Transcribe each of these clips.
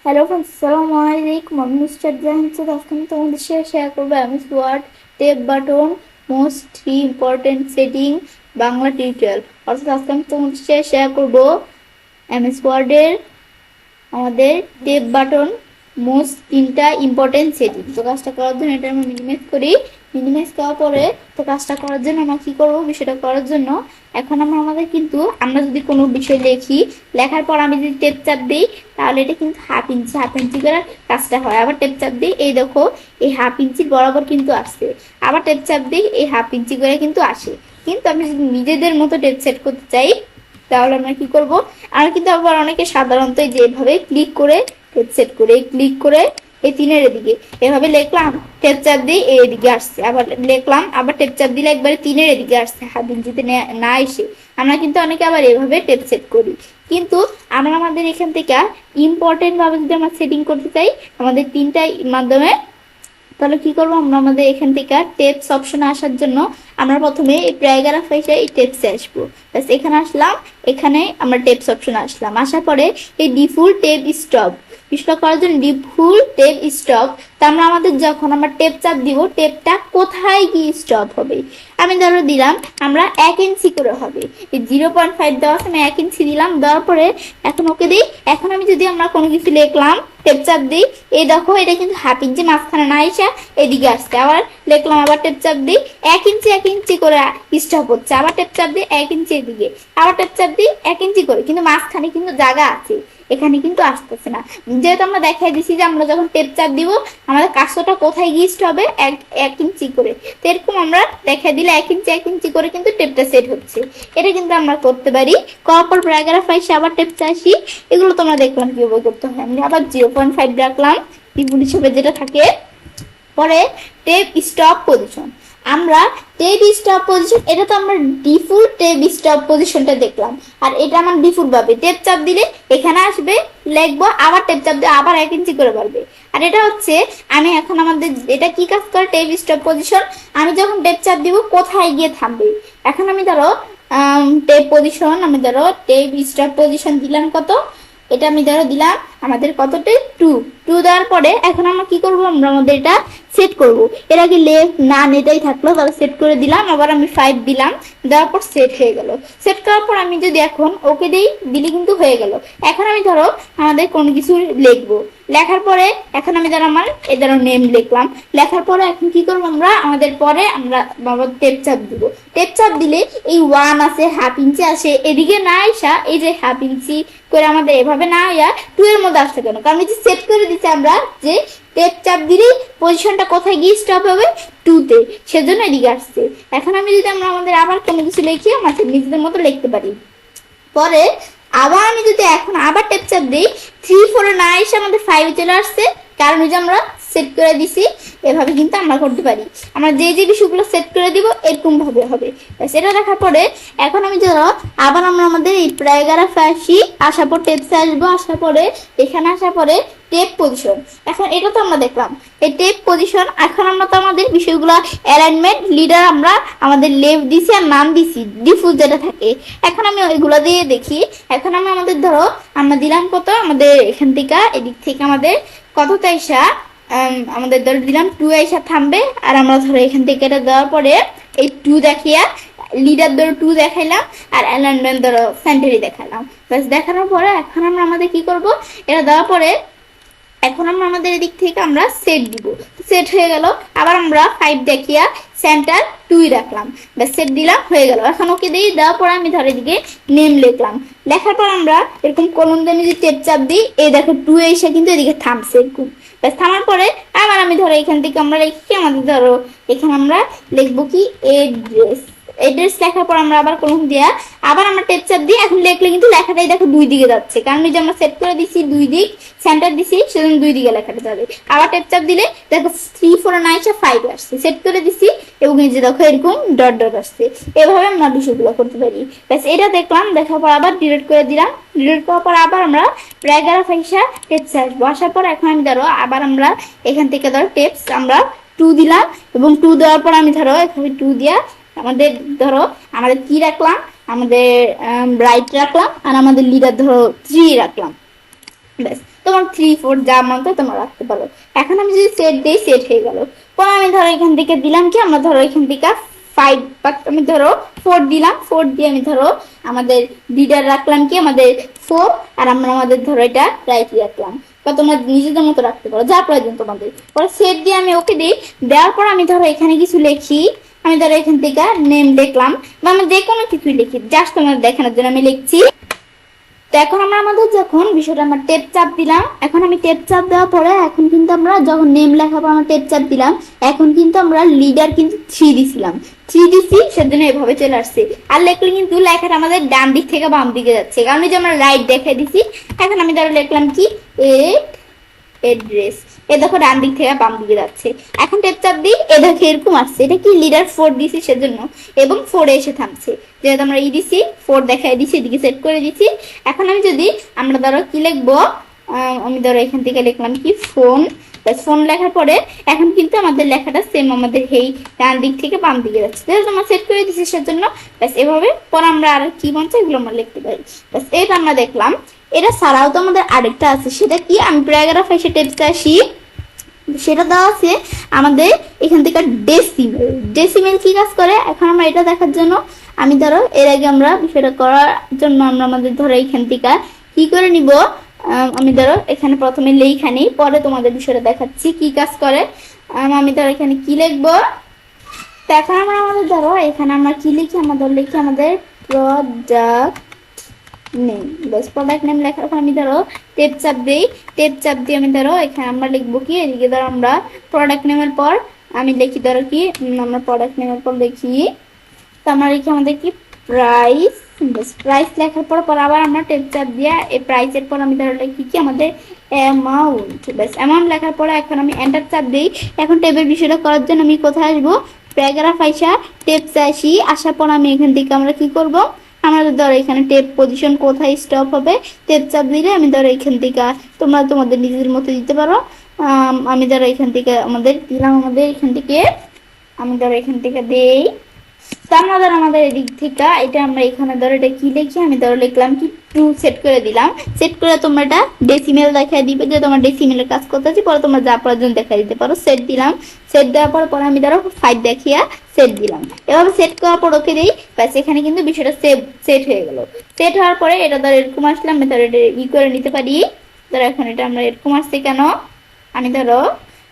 Hello friends, আসসালামু আলাইকুম। আমি মিস্টার জাহান। আজকে আমি তোমাদের সাথে শেয়ার করবো MS Word tape button most 3 important setting Bangla tutorial. অর্থাৎ আজকে আমি তোমাদের সাথে শেয়ার করবো এমএস ওয়ার্ডের আমাদের টেপ বাটন মোস্ট 3টা ইম্পর্টেন্ট সেটিং। তো কাজটা করার জন্য এটা আমি মিনিমাইজ করি। মিনিমাইজ করার পরে তো কাজটা করার জন্য আমরা কি করবো, বিষয়টা করার জন্য এখন আমরা যদি কোনো বিষয় লিখি, লেখার পর আমি যদি টেপ চাপ দিই তাহলে এটা কিন্তু হাফ ইঞ্চি করে কাজটা হয়। আবার টেপ চাপ দিই, এই দেখো এই হাফ ইঞ্চির বরাবর কিন্তু আসছে। আবার টেপ চাপ দিই, এই হাফ ইঞ্চি করে কিন্তু আসে। কিন্তু আমি যদি নিজেদের মতো টেপ সেট করতে চাই তাহলে আমরা কি করব, আমরা কিন্তু আবার অনেকে সাধারণত যেভাবে ক্লিক করে টেপ সেট করে ক্লিক করে এই তিনের এদিকে এভাবে লিখলাম, টেপ চাপ দিয়ে এদিকে আসছে, আবার লিখলাম, আবার টেপ চাপ দিলে একবারে তিনের এদিকে আসছে, হাফ ইঞ্চিতে না এসে। আমরা কিন্তু অনেকে আবার এভাবে টেপ সেট করি। কিন্তু আমরা আমাদের এখান থেকে ইম্পর্টেন্ট ভাবে যদি আমরা সেটিং করতে চাই আমাদের তিনটা মাধ্যমে, তাহলে কি করবো, আমরা আমাদের এখান থেকে টেপস অপশনে আসার জন্য আমরা প্রথমে এই প্যারাগ্রাফ এসে এই টেপসে আসবো। ব্যাস এখানে আসলাম, এখানে আমরা টেপস অপশনে আসলাম। আসার পরে এই ডিফল্ট টেপ স্টপ বিষয়টা করার জন্য ডিফল্ট টেপ স্টপ, তা আমাদের যখন আমরা টেপ চাপ দিব টেপটা কোথায় গিয়ে স্টপ হবে। আমি ধরো দিলাম আমরা 1 ইঞ্চি করে হবে, এই 0.5 দেওয়া আছে, আমি 1 ইঞ্চি দিলাম। দেওয়ার পরে এখন ওকে দিই। এখন আমি যদি আমরা কোনো কিছু লিখলাম, টেপ চাপ দিই, এই দেখো এটা কিন্তু হাফ ইঞ্চি মাঝখানে না এসে এদিকে আসছে। আবার লিখলাম, আবার টেপ চাপ দিই, 1 ইঞ্চি করে স্টপ হচ্ছে। আবার টেপ চাপ দিই 1 ইঞ্চি এদিকে, আবার টেপ চাপ দিই 1 ইঞ্চি করে, কিন্তু মাঝখানে কিন্তু জায়গা আছে, এখানে কিন্তু আসতেছে না। যেহেতু আমরা দেখাই দিছি যে আমরা যখন টেপ চাপ দিব আমাদের কাজটা কোথায় গিয়ে হবে, 1 ইঞ্চি করে। তো এরকম আমরা দেখাই দিলে 1 ইঞ্চি করে কিন্তু টেপটা সেট হচ্ছে। এটা কিন্তু আমরা করতে পারি। করার প্যারাগ্রাফ আসি, আবার টেপ চাষি, এগুলো তোমরা দেখলাম কিভাবে করতে হয়। আমি আবার 0.5 রাখলাম ত্রিভুজ হিসেবে যেটা থাকে। পরে টেপ স্টপ পজিশন, আমরা টেপ স্টপ পজিশন, এটা তো আমরা ডিফল্ট টেপ স্টপ পজিশনটা দেখলাম। আর এটা আমার ডিফল্ট ভাবে টেপ চাপ দিলে এখানে আসবে, লিখবো, আবার টেপ চাপ দিয়ে আবার 1 ইঞ্চি করে বাড়বে। আর এটা হচ্ছে আমি এখন আমাদের এটা কি কাজ করে, টেপ স্টপ পজিশন, আমি যখন টেপ চাপ দিব কোথায় গিয়ে থামবে। এখন আমি ধরো টেপ পজিশন, আমি ধরো টেপ স্টপ পজিশন দিলাম কত, এটা আমি ধরো দিলাম আমাদের কতটা 2 দেওয়ার পরে এখন আমরা কি করব, আমরা আমাদের এটা সেট করব। এর আগে লেফট না এটাই থাকলো, তাহলে সেট করে দিলাম। আবার আমি 5 দিলাম, দেওয়ার পর সেট হয়ে গেল। সেট করার পর আমি যদি এখন ওকে দিই, দিলে কিন্তু হয়ে গেল। এখন আমি ধরো আমাদের কোনো কিছু লিখবো, লেখার পরে এখন আমি ধরো আমার এই ধরো নেম লিখলাম। লেখার পরে এখন কি করবো, আমরা আমাদের পরে আমরা টেপ চাপ দিব। টেপ চাপ দিলে এই 1 আছে, হাফ ইঞ্চি আসে, এদিকে না আসা, এই যে হাফ ইঞ্চি করে আমাদের এভাবে না হইয়া 2 এর মধ্যে আসছে কেন, কারণ এই যে সেট করে দিচ্ছি আমরা যে টেপ চাপ দিলেই পজিশনটা কোথায় গিয়ে স্টপ হবে, 2 তে, সেজন্য এদিকে আসছে। এখন আমি যদি আমরা আমাদের আবার কোনো কিছু লিখি আমাদের নিজেদের মতো লিখতে পারি। পরে আবার আমি যদি এখন আবার টেপ চাপ দিই, 3 4 না এসে আমাদের 5 চলে আসছে, কারণ ওই যে আমরা সেট করে দিছি। এভাবে কিন্তু আমরা করতে পারি, আমরা যে যে বিষয়গুলো সেট করে দিব এরকম ভাবে হবে। সেটা দেখার পরে এখন আমি ধরো আবার আমরা আমাদের এই প্যারাগ্রাফে আসি, আসার পর টেপসে আসবো, আসার পরে এখানে আসার পরে টেপ পজিশন। এখন এটা তো আমরা দেখলাম এই টেপ পজিশন। এখন আমরা তো আমাদের বিষয়গুলো অ্যালাইনমেন্ট লিডার আমরা আমাদের লেফট দিছি আর নাম দিছি ডিফল্ট যেটা থাকে। এখন আমি ওইগুলো দিয়ে দেখি। এখন আমি আমাদের ধরো আমরা দিলাম কত, আমাদের এখান থেকে এদিক থেকে আমাদের কত তাইসা আমাদের ধরো দিলাম 2 আইসা থামবে। আর আমরা ধরো এখান থেকে এটা দেওয়ার পরে এই 2 দেখিয়া লিডার ধরো 2 দেখাইলাম, আর অ্যালাইনমেন্ট ধরো সেন্টারি দেখালাম। ব্যাস দেখানোর পরে এখন আমরা আমাদের কি করব, এটা দেওয়ার পরে এখন আমরা আমাদের এদিক থেকে আমরা সেট দিব। সেট হয়ে গেল। আবার আমরা 5 দেখিয়া সেন্টার 2 রাখলাম, ব্যাস সেট দিলাম, হয়ে গেল। এখন ওকে দিয়ে দেওয়ার পর আমি ধরে দিকে নেম লিখলাম। লেখার পর আমরা এরকম কলম দিয়ে যদি টেপ চাপ দিই, এই দেখো 2 এসে কিন্তু এদিকে থামছে এরকম। ব্যাস থামার পরে আবার আমি ধরো এখান থেকে আমরা লিখি, আমাদের ধরো এখানে আমরা লিখবো কি এড্রেস। এড্রেস লেখার পর আমরা আবার কলম দিয়া আবার আমরা টেপ চাপ দিই। এখন লিখলে কিন্তু লেখাটাই দেখো 2 দিকে যাচ্ছে, কারণ এই যে আমরা সেট করে দিছি 2 দিক সেন্টার দিছি, সেজন্য 2 দিকে লেখাটা যাবে। আবার টেপ চাপ দিলে দেখো 3 4 9 5 আসছে, সেট করে দিছি, এবং এই যে দেখো এরকম ডট ডট আসছে। এভাবে আমরা বিষয়গুলো করতে পারি। ব্যাস এটা দেখলাম, দেখার পর আবার ডিলিট করে দিলাম। ডিলিট করার পর আবার আমরা প্যারাগ্রাফ এসে টেপসে আসবো। আসার পর এখন আমি ধরো আবার আমরা এখান থেকে ধরো টেপস আমরা 2 দিলাম, এবং 2 দেওয়ার পর আমি ধরো এখানে 2 দিয়া আমাদের ধরো আমাদের কি রাখলাম, আমাদের রাইট রাখলাম, আর আমাদের লিডার ধরো 3 রাখলাম। ব্যাস তোমার 3 4 যা মন চায় তোমরা রাখতে পারো। এখন আমি যদি সেট দিই, সেট হয়ে গেল। পরে আমি ধরো এখান থেকে দিলাম কি, আমরা ধরো এখান থেকে 5 বা আমি ধরো 4 দিলাম। 4 দিয়ে আমি ধরো আমাদের লিডার রাখলাম কি আমাদের 4, আর আমরা আমাদের ধরো এটা রাইট রাখলাম, বা তোমরা নিজেদের মতো রাখতে পারো যা প্রয়োজন তোমাদের। পরে সেট দিয়ে আমি ওকে দিই। দেওয়ার পর আমি ধরো এখানে কিছু লিখি। আমি ধরো এখান থেকে নেম লিখলাম, বা আমি যে কোনো কিছুই লিখি, জাস্ট তোমাদের দেখানোর জন্য আমি লিখছি। তো এখন আমরা আমাদের যখন বিষয়টা আমরা টেপ চাপ দিলাম, এখন আমি টেপ চাপ দেওয়ার পরে এখন কিন্তু আমরা যখন নেম লেখার পর আমরা টেপ চাপ দিলাম, এখন কিন্তু আমরা লিডার কিন্তু 3 দিছিলাম, 3 দিছি, সেজন্য এভাবে চলে আসছে। আর লিখলে কিন্তু লেখাটা আমাদের ডান দিক থেকে বাম দিকে যাচ্ছে, কারণ এই যে আমরা রাইট দেখাই দিছি। এখন আমি ধরো লিখলাম কি এড্রেস, এ দেখো ডান দিক থেকে বাম দিকে যাচ্ছে। এখন টেপ চাপ দিই, এ দেখো এরকম আসছে, এটা কি লিডার 4 দিছি সেজন্য, এবং 4 এসে থামছে, যেহেতু আমরা দিছি 4 দেখাই দিছি, এদিকে সেট করে দিছি। এখন আমি যদি আমরা ধরো কি লিখবো, আমি ধরো এখান থেকে লিখলাম কি ফোন। ফোন লেখার পরে এখন কিন্তু আমাদের লেখাটা সেম আমাদের এই ডান দিক থেকে বাম দিকে যাচ্ছে, যেহেতু আমরা সেট করে দিচ্ছি সেজন্য। ব্যাস এভাবে পরে আমরা আর কি মন চাই এগুলো আমরা লিখতে পারি। ব্যাস এটা আমরা দেখলাম। এটা ছাড়াও তো আমাদের আরেকটা আছে, সেটা কি, আমি প্যারাগ্রাফ এসে টেপসে আসি। সেটা দেওয়া আছে আমাদের এখান থেকে ডেসিমেল। ডেসিমেল কি কাজ করে এখন আমরা এটা দেখার জন্য, আমি ধরো এর আগে আমরা বিষয়টা করার জন্য আমরা আমাদের ধরো এখান থেকে কি করে নিব, আমি ধরো এখানে প্রথমে লেখা নিই, পরে তোমাদের বিষয়টা দেখাচ্ছি কি কাজ করে। আমি ধরো এখানে কি লিখবো, তো এখন আমরা আমাদের ধরো এখানে আমরা কি লিখি, আমাদের লিখি আমাদের প্রোডাক্ট নেম। বাস প্রোডাক্ট নেম লেখার পর আমি ধরো টেপ চাপ দিই। টেপ চাপ দিয়ে আমি ধরো এখানে আমরা লিখবো কি, এদিকে ধরো আমরা প্রোডাক্ট নেমের পর আমি লিখি ধরো কি, আমরা প্রোডাক্ট নেমের পর লিখি, তো আমরা লিখি আমাদের কি প্রাইস। বাস প্রাইস লেখার পর আবার আমরা টেপ চাপ দিয়ে এই প্রাইসের পর আমি ধরো লিখি কি আমাদের অ্যামাউন্ট। বাস অ্যামাউন্ট লেখার পরে এখন আমি এন্টার চাপ দিই। এখন টেপের বিষয়টা করার জন্য আমি কোথায় আসবো, প্যারাগ্রাফ আইসা টেপসে আসি। আসার পর আমি এখান থেকে আমরা কি করব, আমাদের ধরো এখানে টেপ পজিশন কোথায় স্টপ হবে, টেপ চাপ দিলে আমি ধরো এখান থেকে তোমরা তোমাদের নিজের মতো দিতে পারো। আমি ধরো এখান থেকে আমাদের দিলাম, আমাদের এখান থেকে আমি ধরো এখান থেকে দেই। তো আমরা ধরো আমাদের এদিক থেকে এটা আমরা এখানে ধরো এটা কি লিখি, আমি ধরো লিখলাম কি 2 সেট করে দিলাম। সেট করে তোমরা এটা ডেসিমেল দেখাই দিবে, যে তোমার ডেসিমেলের কাজ করতেছি, পরে তোমরা যা প্রয়োজন দেখাই দিতে পারো। সেট দিলাম। সেট দেওয়ার পরে আমি ধরো 5 দেখিয়া সেট দিলাম। এভাবে সেট করার পর ওকে দিই, ব্যাস এখানে কিন্তু বিষয়টা সেট হয়ে গেল। সেট হওয়ার পরে এটা ধরো এরকম আসলাম, আমি ধরো এটা করে নিতে পারি। ধরো এখন এটা আমরা এরকম আসছে কেন, আমি ধরো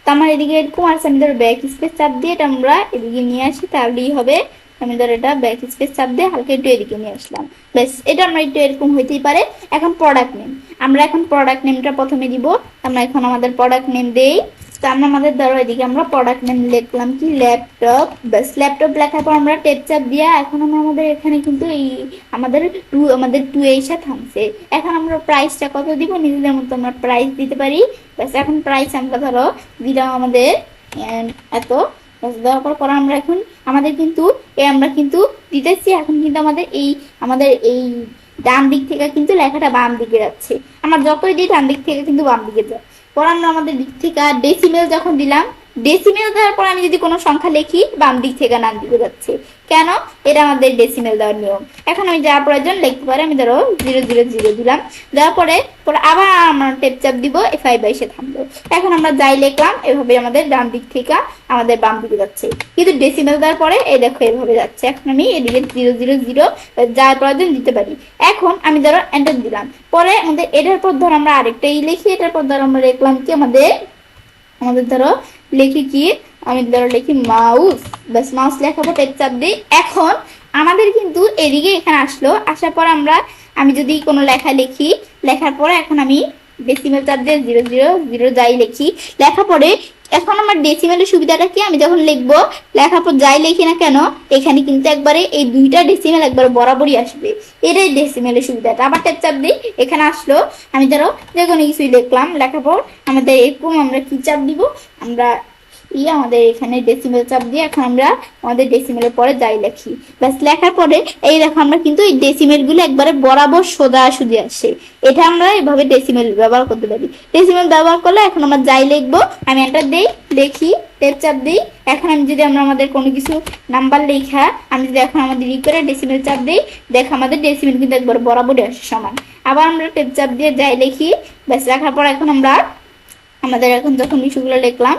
তো আমার এদিকে এরকম আসছে, আমি ধরো ব্যাক স্পেস চাপ দিয়ে এটা আমরা এদিকে নিয়ে আসি, তাহলেই হবে। আমি ধরো এটা ব্যাক স্পেস চাপ দিয়ে হালকা একটু এদিকে নিয়ে আসলাম। ব্যাস এটা আমরা একটু এরকম হইতেই পারে। এখন প্রোডাক্ট নেম, আমরা এখন প্রোডাক্ট নেমটা প্রথমে দিব। আমরা এখন আমাদের প্রোডাক্ট নেম দেই। তো আমরা আমাদের ধরো এদিকে আমরা প্রোডাক্ট নেম লিখলাম কি ল্যাপটপ। ব্যাস ল্যাপটপ লেখার পর আমরা টেপ চাপ দিয়া এখন আমরা আমাদের এখানে কিন্তু এই আমাদের 2 এসে থামছে। এখন আমরা প্রাইসটা কত দিব, নিজেদের মতো আমরা প্রাইস দিতে পারি। ব্যাস এখন প্রাইস আমরা ধরো দিলাম আমাদের এত। দেওয়ার পর আমরা এখন আমাদের কিন্তু আমরা কিন্তু দিতেছি, এখন কিন্তু আমাদের এই ডান দিক থেকে কিন্তু লেখাটা বাম দিকে যাচ্ছে। আমরা যতই দিই ডান দিক থেকে কিন্তু বাম দিকে যায়। পর আমরা আমাদের দিক থেকে ডেসিমেল যখন দিলাম, ডেসিমেল দেওয়ার পর আমি যদি কোনো সংখ্যা লিখি বাম দিক থেকে ডান দিকে যাচ্ছে, কেন, এটা আমাদের ডেসিমেল দেওয়ার নিয়ম। এখন আমি যা প্রয়োজন লিখতে পারি, আমি ধরো 000 দিলাম। দেওয়ার পরে আবার আমরা টেপ চাপ দিব, 5 এসে থামলো। এখন আমরা যাই লিখলাম এভাবে আমাদের ডান দিক থেকে আমাদের বাম দিকে যাচ্ছে, কিন্তু ডেসিমেল দেওয়ার পরে এই দেখো এভাবে যাচ্ছে। এখন আমি এদিকে 000 যা প্রয়োজন দিতে পারি। এখন আমি ধরো এন্টার দিলাম। পরে আমাদের এটার পর ধরো আমরা আরেকটা লিখি, এটার পর ধরো আমরা লিখলাম কি আমাদের ধরো লিখি কি, আমি ধরো লিখি মাউস। বাস মাউস লেখার পর টেপ চাপ দিই। এখন আমাদের কিন্তু এদিকে এখানে আসলো। আসার পর আমি যদি কোনো লেখা লিখি, লেখার পরে এখন আমি ডেসিমেল চাপ দিয়ে 000 যাই লিখি। লেখা পরে এখন আমার ডেসিমেলের সুবিধাটা কি, আমি যখন লিখবো লেখার পর যাই লিখি না কেন, এখানে কিন্তু একবারে এই 2টা ডেসিমেল একবার বরাবরই আসবে। এটাই ডেসিমেলের সুবিধাটা। আবার টেপ চাপ দিই, এখানে আসলো। আমি ধরো যে কোনো কিছুই লিখলাম, লেখার পর আমাদের এরকম আমরা কি চাপ দিব, আমরা আমাদের এখানে ডেসিমেল চাপ দিয়ে এখন আমরা আমাদের ডেসিমেলের পরে যাই লিখি। ব্যাস লেখার পরে এই দেখো আমরা কিন্তু এই ডেসিমেল গুলো একবারে বরাবর সোজাসুজি আসে। এটা আমরা এভাবে ডেসিমেল ব্যবহার করতে পারি। ডেসিমেল ব্যবহার করলে এখন আমরা যাই লিখবো, আমি এন্টার দেই, লিখি, টেপ চাপ দিই। এখন আমি যদি আমাদের কোনো কিছু নাম্বার লেখা, আমি যদি এখন আমাদের করে ডেসিমেল চাপ দিই, দেখো আমাদের ডেসিমেল কিন্তু একবার বরাবরই আসে সমান। আবার আমরা টেপ চাপ দিয়ে যাই লিখি, ব্যাস রাখার পর এখন আমরা আমাদের এখন যখন বিষয়গুলো লিখলাম,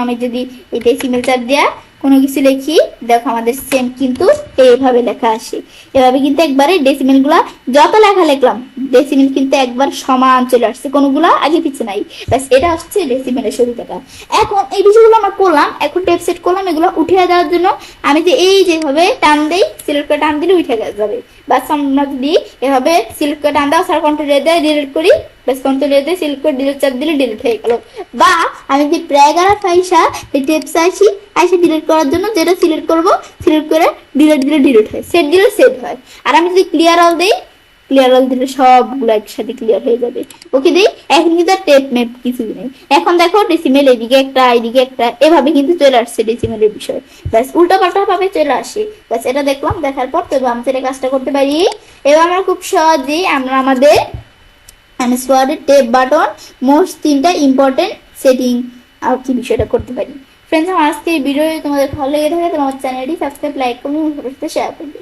আমি যদি এই ডেসিমেল চাপ দিয়া কোনো কিছু লিখি, দেখো আমাদের সেম কিন্তু এইভাবে লেখা আসে। এভাবে কিন্তু একবারে ডেসিমেল গুলা যত লেখা লিখলাম ডেসিমেল কিন্তু একবার সমান চলে আসছে, কোনোগুলা আগে পিছিয়ে নাই। ব্যাস এটা হচ্ছে ডেসিমেলের সুবিধাটা। এখন এই বিষয়গুলো আমরা করলাম, এখন টেপ সেট করলাম, এগুলো উঠিয়ে দেওয়ার জন্য আমি যে এই যেভাবে টান দেই, সিলেক্ট করে টান দিলে উঠে যাবে। বাস আমরা যদি এভাবে সিলেক্ট করে টান দাও, সার কন্ট্রোল দিয়ে ডিলিট করি, বাস কন্ট্রোল দিয়ে সিলেক্ট করে ডিলিট চাপ দিলে ডিলিট হয়ে গেল। বা আমি যদি প্রেগারা ফাইসা এই টেপস আইসা ডিলিট করার জন্য যেটা সিলেক্ট করব, সিলেক্ট করে ডিলিট দিলে ডিলিট হয়, সেট দিলে সেট হয়। আর আমি যদি ক্লিয়ার অল দেই, ক্লিয়ার অল দিলে সবগুলো একসাথে ক্লিয়ার হয়ে যাবে। ওকে দেই, এখন কিন্তু টেপ মেপ কিছুই নেই। এখন দেখো ডেসিমেল এদিকে একটা এদিকে একটা এভাবে কিন্তু চলে আসছে ডেসিমেলের বিষয়। ব্যাস উল্টা পাল্টা ভাবে চলে আসে। ব্যাস এটা দেখলাম, দেখার পর তো আমি সেটা কাজটা করতে পারি। এবার আমরা খুব সহজেই আমরা আমাদের এমএস ওয়ার্ডের টেপ বাটন মোস্ট 3টা ইম্পর্টেন্ট সেটিং আর কি বিষয়টা করতে পারি। ফ্রেন্ডস, আমার আজকে এই ভিডিও তোমাদের ভালো লেগে থাকে, তোমার চ্যানেলটি সাবস্ক্রাইব, লাইক করবে এবং শেয়ার করবে।